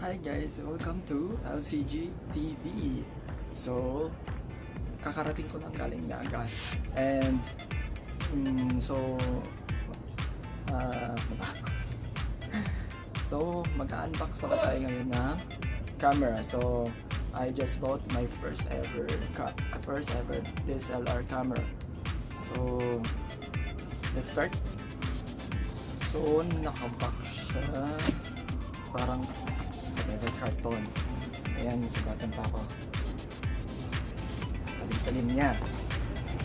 Hi guys, welcome to LCG TV. So, kakarating ko lang galing Naga. And, ano ba? So, mag-unbox pala tayo ngayon ng camera. So, I just bought my first ever DSLR camera. So, let's start. So, nakabox siya. Parang carton. Ayan, sugatan pa ako. Talim-talim niya.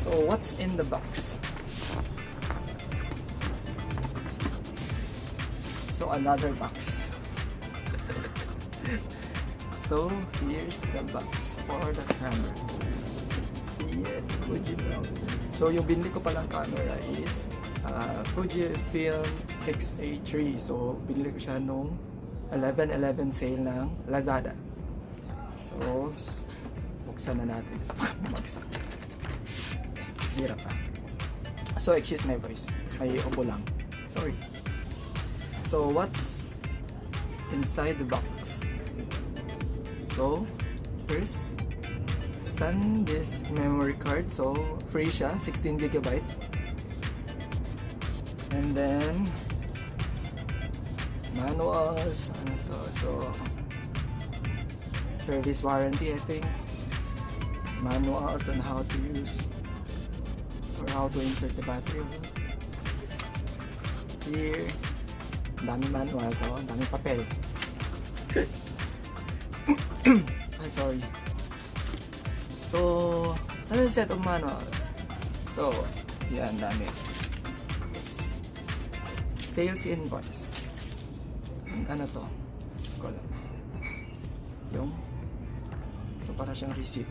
So, what's in the box? So, another box. So, here's the box for the camera. See it? Fujifilm. So, yung binili ko palang camera is Fujifilm X-A3. So, binili ko siya nung 11/11 sale ng Lazada. So, buksan na natin. Magsak. Hirap pa. So, excuse my voice. May ubo lang. Sorry. So, what's inside the box? So, first, SanDisk memory card. So, free siya. 16GB. And then, manuals, ano to, so service warranty I think, manuals on how to use or how to insert the battery here. Ang dami manuals, so ang dami papel. I'm sorry. So, another set of manuals. So, yan, dami. Sales invoice. Ano to? Ko lang. Yung so para siyang receipt.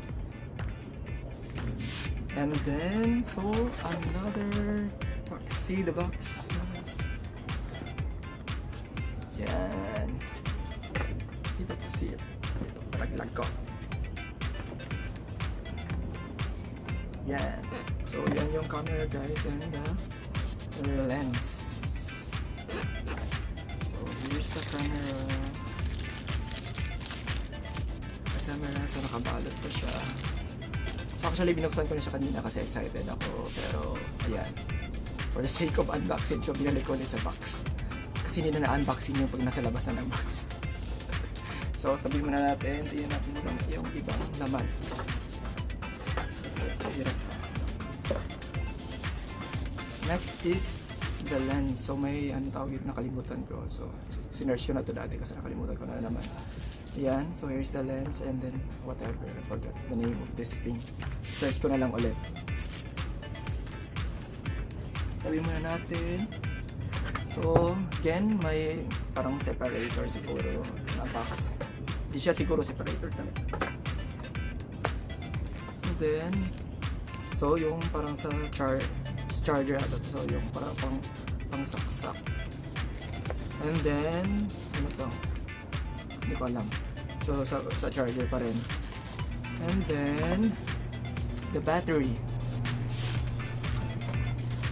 And then so another box. See the box? Yan. Dito to see it. Ito, palaglag ko. Yan. So yan yung camera guys and the lens. Here's the camera. So nakabalot pa siya. So actually binuksan ko na siya kanina kasi excited ako. Pero ayan, for the sake of unboxing, so binalik ko ulit sa box. Kasi hindi na na-unboxing yung pag nasa labas na ng box. So tabi muna natin. Tingnan natin muna yung ibang laman. Next is the lens. So may tawag ito, nakalimutan ko. So sinearch ko na ito dati kasi nakalimutan ko na naman. Yan, so here's the lens and then whatever, I forgot the name of this thing. Search ko na lang ulit. Tabi muna natin. So again, may parang separator siguro na box. Hindi siya siguro separator talaga. And then so yung parang sa charger ito. So yung parang pang saksak. And then ano to? Hindi ko alam. So sa charger pa rin. And then the battery.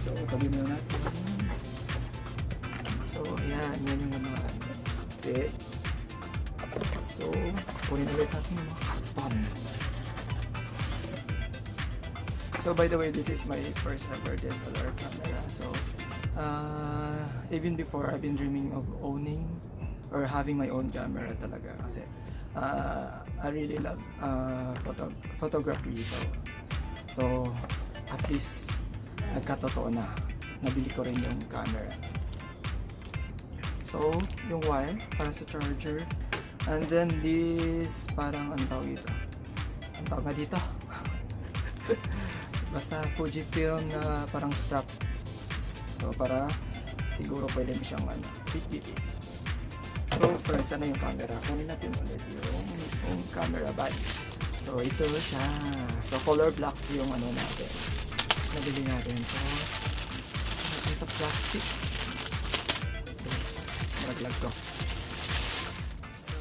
So tabi muna natin. So ayan, yan yung mga fit. So kunin ulit natin yung mga pan. So by the way, this is my first ever DSLR camera. So even before, I've been dreaming of owning or having my own camera talaga kasi I really love photography. So at least nagkatotoo na nabili ko rin yung camera. So yung wire para sa charger, and then this parang ang tawag ito, ang tawag na dito basta Fujifilm na parang strap. So para siguro pwede mo siyang fit. So first, ano yung camera? Kunin natin ulit yung camera bag. So ito siya. So color black yung ano natin. Nabili natin. So natin sa plastic. Maraglag ko. So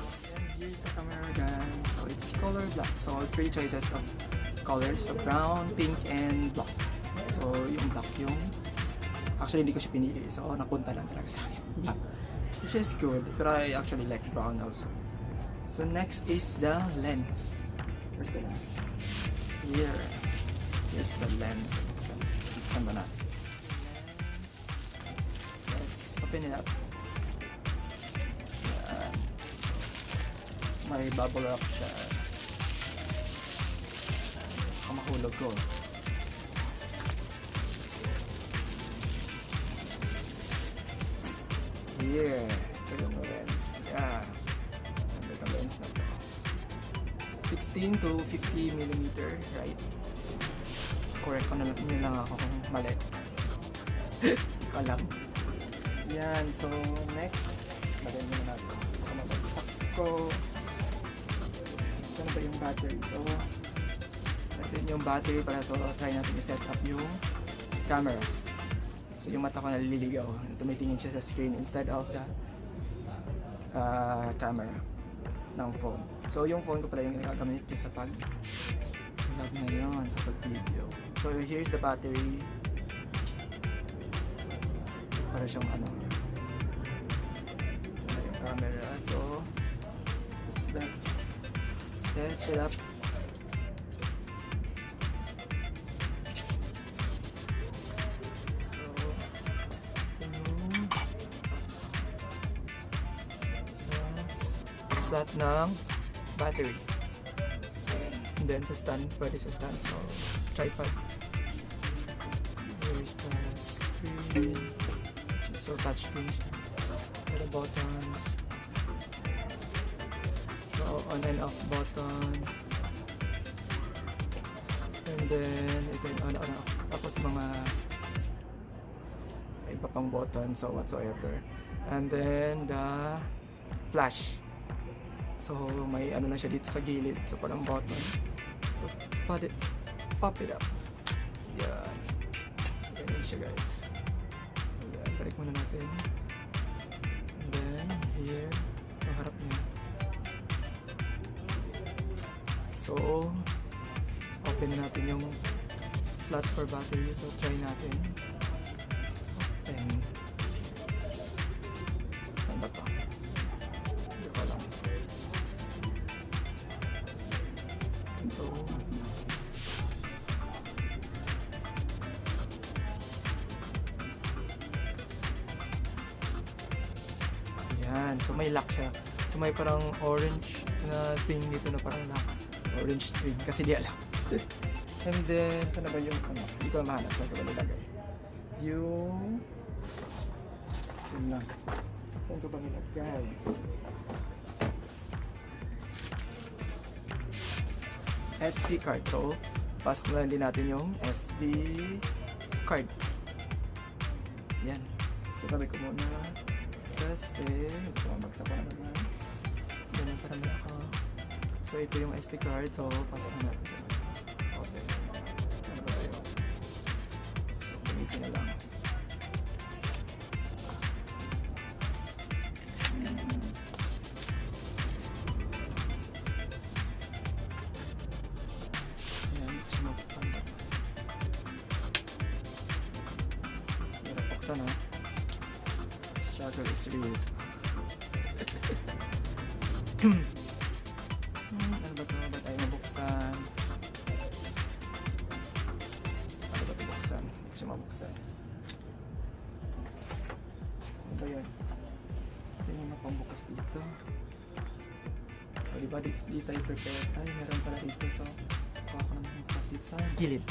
here's the camera guys. So it's color black. So 3 choices of colors. So brown, pink, and black. So yung black yung actually hindi ko siya pinili. So napunta lang talaga sa akin. Black. Which is good, but I actually like brown also. So next is the lens. Where's the lens? Here. Here's the lens. Buksan ba natin? Let's open it up. Yan. May bubble wrap siya. Kamahulog ko. Here. Ito yung lens. Yeah. Ang lens na to. 16 to 50 millimeter, right? Correct ko na lang ako kung mali. Ikaw lang. Yan. So, next. Lagyan muna natin. Kamabagsak ko. Ito na ba yung battery? So, natin yung battery para so try natin i-set up yung camera. So yung mata ko naliligaw, tumitingin siya sa screen instead of the camera ng phone. So yung phone ko pala yung ginagamit ko sa pag-vlog ngayon, sa pag-video. So here's the battery. Para siyang ano. Yung camera. So let's set it up. Slot ng battery. And then sa stand, pwede sa stand. So, tripod. Here's the screen. So, touch screen. There are buttons. So, on and off button. And then, ito yung on and off. Tapos mga iba pang button, so whatsoever. And then, the flash. So, may ano na siya dito sa gilid. So, parang button. So, pop it up. Yan. So, ganyan siya, guys. Yan. Balik muna natin. And then, here. Ang harap niya. So, open na natin yung slot for battery. So, try natin. Open. Saan ba ito? Hindi ko alam. Ito. Ayan. So may lock siya. So may parang orange na thing dito na parang lock. Orange string. Kasi di alam. And then, saan na ba yung ano? Hindi ko mahanap. Saan ko ba nilagay? Yung... Yun lang. Saan ko ba nilagay? SD card. So, pasok na din natin yung SD card. Yan. So, tabi ko muna. Kasi, magsak ko na naman. Ganun para may ako. So, ito yung SD card. So, pasok na natin. Okay. Ano ba tayo? So, gamitin na lang. Sana struggle is real. Ano ba ito? Ba't tayo mabuksan? Ano ba ito buksan? Hindi siya mabuksan. Ano ba yan? Ito yung mga pambukas dito. O diba di tayo prepare? Ay, meron pala dito. So, kuha ko ng pambukas dito sa gilid.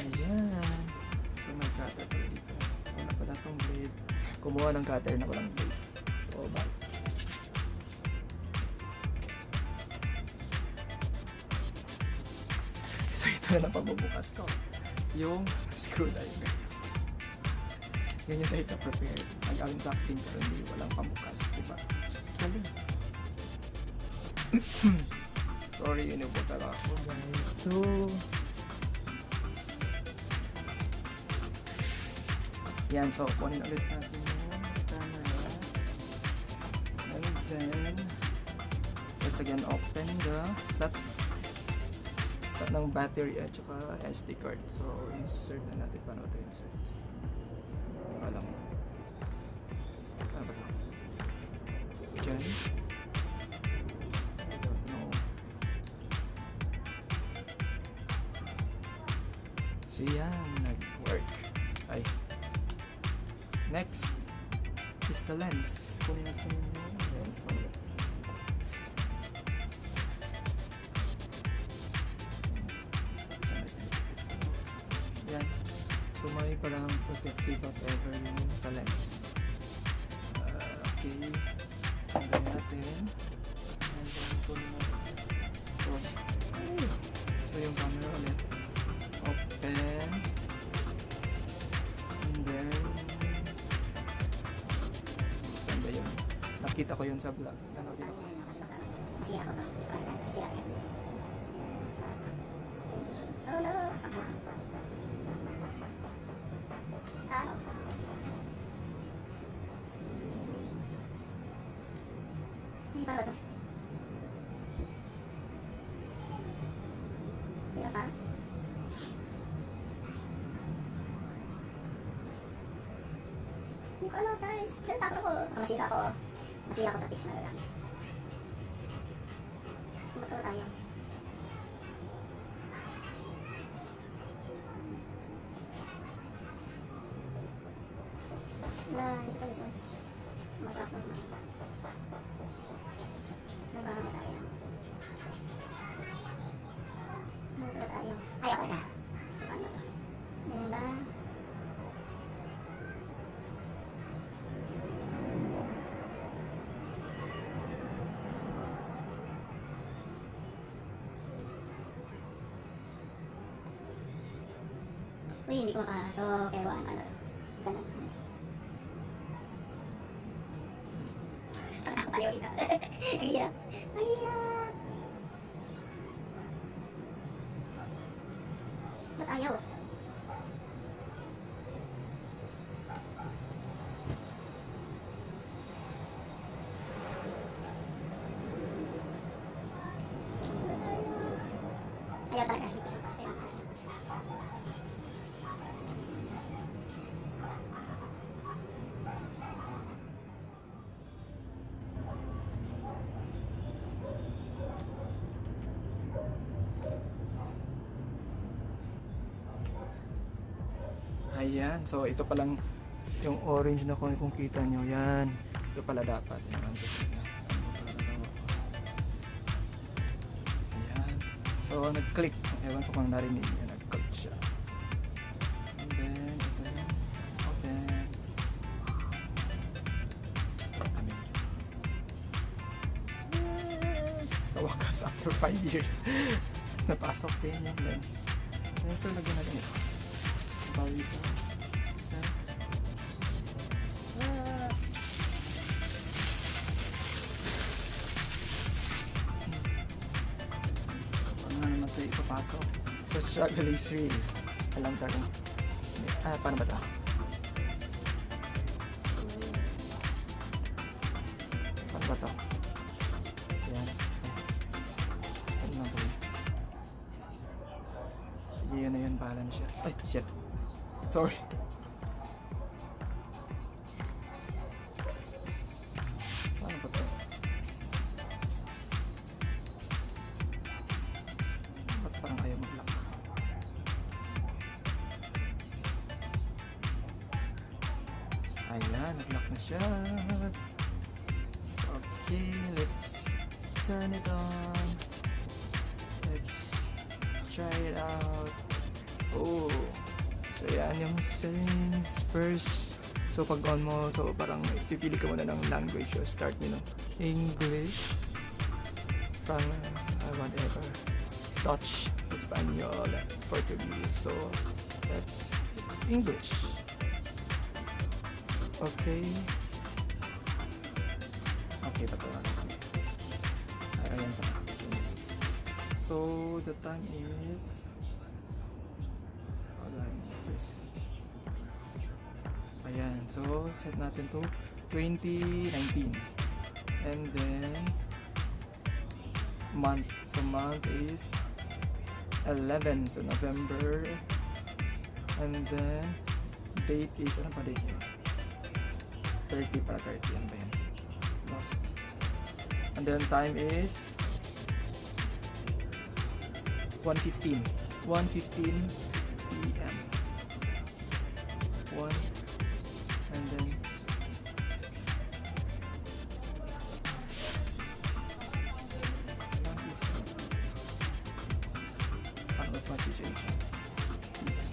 Ayan. So may cutter pala dito. Wala pala itong blade. Kumuha ng cutter na walang blade. So back. So ito na lang pagbubukas ko. Yung screwdriver. Yan yung tayo ka-prepare. Nag-unboxing pero hindi walang pambukas. Diba? Galing. Sorry, inubot talaga ako guys. So yan, so kunin ulit natin yung camera. And then, let's again open the slot ng battery at saka SD card. So, insert na natin. Paano ito insert? Alam mo. Ano ba ito? I don't know. So yan, nag-work. Ay. Next is the lens. Kunin natin yung lens. Yan. So may parang protective whatever yung sa lens. Okay. Tanggalin natin. And then kunin natin. So yung camera ulit. Open. And then saan ba yun? Nakita ko yun sa vlog. Ano dito ko? Hindi ko alam guys, natatakot ako. Masira ako kasi nagagamit. Maturo tayo. Hindi ko resource. Sumasakot naman. Nagbahamit tayo. Maturo tayo. Ay, ako na. So, ano to? Ganun ba? Uy, hindi ko makasok. Ewan, ano. Ganun. Parang ako paliw dito. Ang hirap. Ang hirap. Ba't ayaw? Ayaw talaga. Hindi ko siya pasaya. Ayan, so ito palang yung orange na kung kita nyo, yan. Ito pala dapat. Ayan. So nag-click. Ewan ko kung narinig nyo, nag-click siya. And then, ito yun. Open. Amazing. Yes! Sa wakas, after 5 years, napasok din yung lens. Ayan, so lagyan natin ito. Bawi ito. Ano naman ito ipapasok? So struggle is real. Alam ka kung paano ba ito? Paano ba ito? Ayan. Ano na ito? Sige, yun na yun. Bahala na siya. Ay, shit. Sorry. Paano ba ito? Ba't parang ayaw mag-lock? Ayan, nag-lock na siya. Okay, let's turn it on. Let's try it out. Oh, so yan yung settings first. So pag on mo, so parang pipili ka muna ng language. So start nyo ng English from whatever, Dutch, Espanol, Portuguese. So that's English. Okay. Okay pa ito. Ayan pa. So the time is ayan, so set natin to 2019 and then month, so month is 11, so November, and then date is, ano pa date yun? 30 para 30, ano ba yan? Lost. And then time is 1:15 p.m. 1 and then ano ba change? Ayan.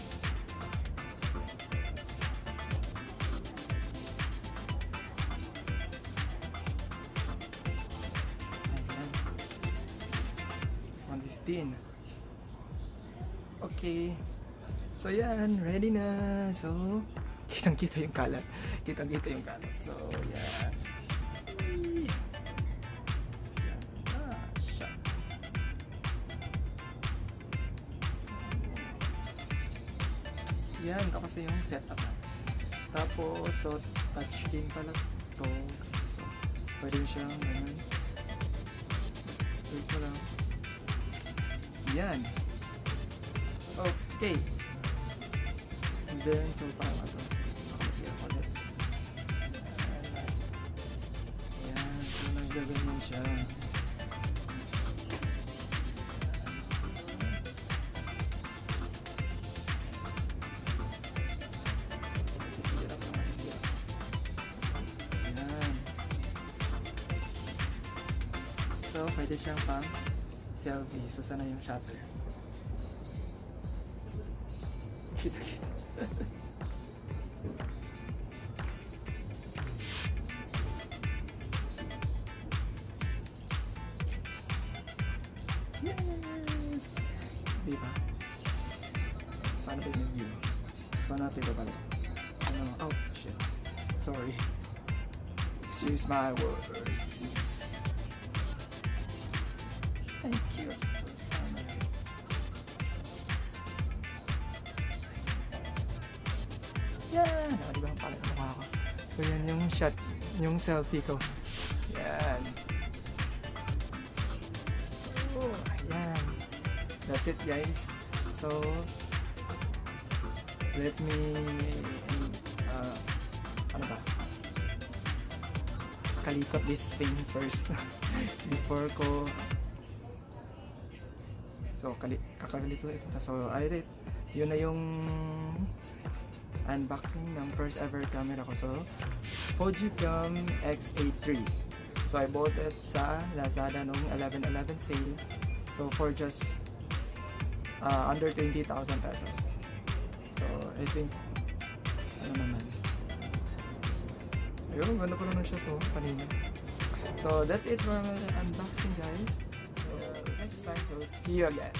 1:15. Okay. So yan, ready na. So, kitang-kita yung kalat. Kitang-kita yung kalat. So, yan. Siya. Yan, tapos na yung setup. Tapos, so, touchscreen pala to. So, pwede siyang ganun. Wait mo lang. Yan. Okay. And then, so parang ito. Nakasiya ko ulit. Ayan. So, naggaganyan siya. Masisira pa, masisira. Ayan. So, pwede siyang pang selfie. So, sana yung shutter. Kita-kita. Yes! Diba? Paano ba yung view? Paano natin ito pala? Ano? Oh, shit. Sorry. Excuse my words. Thank you. Yan! Di ba ang palat ng mukha ko? So yan yung shot, yung selfie ko. Yan. So, ayan. That's it guys. So, let me, ano ba? Kalikot this thing first. Before ko, so, kakakalito ito. So, yun na yung unboxing ng first ever camera ko. So, Fujifilm X-A3. So, I bought it sa Lazada noong 11/11 sale. So, for just under 20,000 pesos. So, I think, ano naman. Ayun, ganda pa naman siya to, kanina. So, that's it for my unboxing guys. So, next time, so see you again.